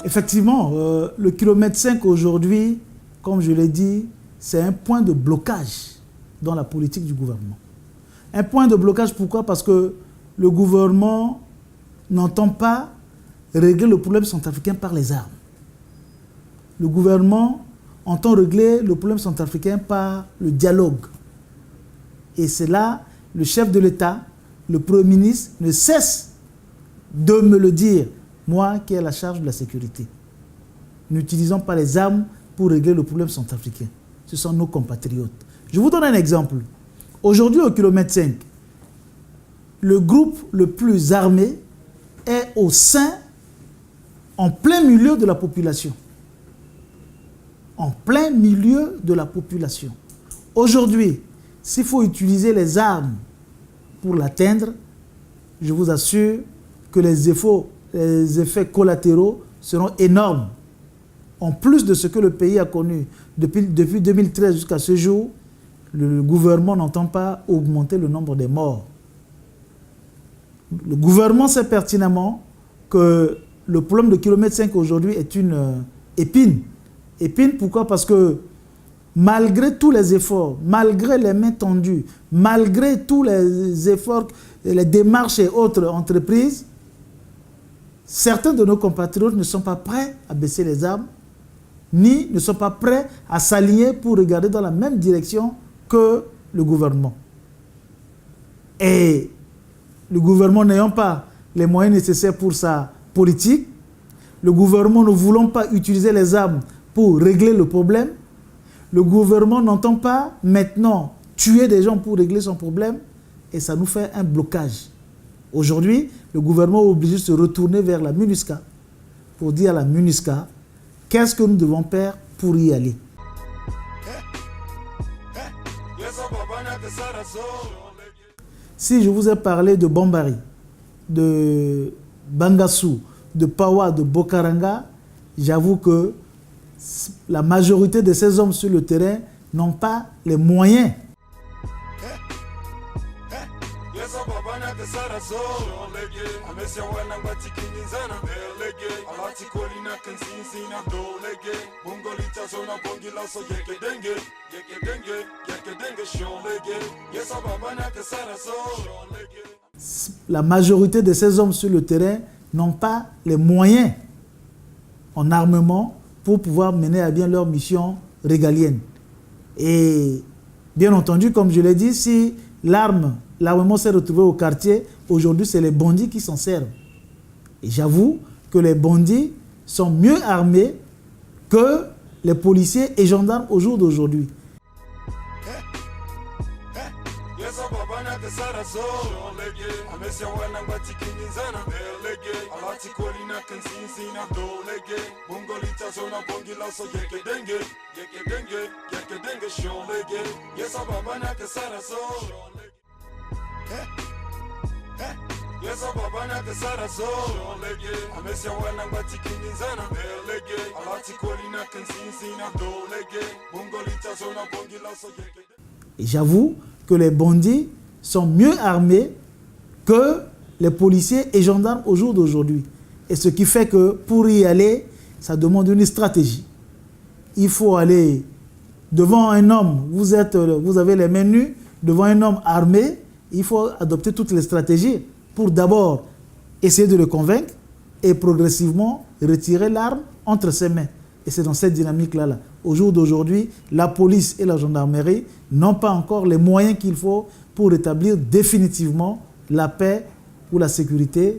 Effectivement, le kilomètre 5 aujourd'hui, comme je l'ai dit, c'est un point de blocage dans la politique du gouvernement. Un point de blocage, pourquoi? Parce que le gouvernement n'entend pas régler le problème centrafricain par les armes. Le gouvernement entend régler le problème centrafricain par le dialogue. Et c'est là, le chef de l'État, le Premier ministre, ne cesse de me le dire, moi qui ai la charge de la sécurité. N'utilisons pas les armes pour régler le problème centrafricain. Ce sont nos compatriotes. Je vous donne un exemple. Aujourd'hui, au kilomètre 5, le groupe le plus armé est au sein, en plein milieu de la population. En plein milieu de la population. Aujourd'hui, s'il faut utiliser les armes pour l'atteindre, je vous assure que les effets collatéraux seront énormes. En plus de ce que le pays a connu depuis 2013 jusqu'à ce jour, le gouvernement n'entend pas augmenter le nombre des morts. Le gouvernement sait pertinemment que le problème de kilomètre 5 aujourd'hui est une épine. Épine, pourquoi? Parce que malgré tous les efforts, malgré les mains tendues, malgré tous les efforts, les démarches et autres entreprises, certains de nos compatriotes ne sont pas prêts à baisser les armes, ni ne sont pas prêts à s'aligner pour regarder dans la même direction que le gouvernement. Et le gouvernement n'ayant pas les moyens nécessaires pour sa politique, le gouvernement ne voulant pas utiliser les armes pour régler le problème, le gouvernement n'entend pas maintenant tuer des gens pour régler son problème, et ça nous fait un blocage. Aujourd'hui, le gouvernement est obligé de se retourner vers la MINUSCA pour dire à la MINUSCA qu'est-ce que nous devons faire pour y aller. Si je vous ai parlé de Bambari, de Bangassou, de Pawa, de Bokaranga, j'avoue que la majorité de ces hommes sur le terrain n'ont pas les moyens. La majorité de ces hommes sur le terrain n'ont pas les moyens en armement pour pouvoir mener à bien leur mission régalienne. Et bien entendu, comme je l'ai dit, si l'armement s'est retrouvé au quartier, aujourd'hui c'est les bandits qui s'en servent. Et j'avoue que les bandits sont mieux armés que les policiers et gendarmes au jour d'aujourd'hui. Et j'avoue que les bandits sont mieux armés que les policiers et gendarmes au jour d'aujourd'hui. Et ce qui fait que pour y aller, ça demande une stratégie. Il faut aller devant un homme, vous avez les mains nues, devant un homme armé, il faut adopter toutes les stratégies pour d'abord essayer de le convaincre et progressivement retirer l'arme entre ses mains. Et c'est dans cette dynamique-là. Au jour d'aujourd'hui, la police et la gendarmerie n'ont pas encore les moyens qu'il faut pour rétablir définitivement la paix ou la sécurité.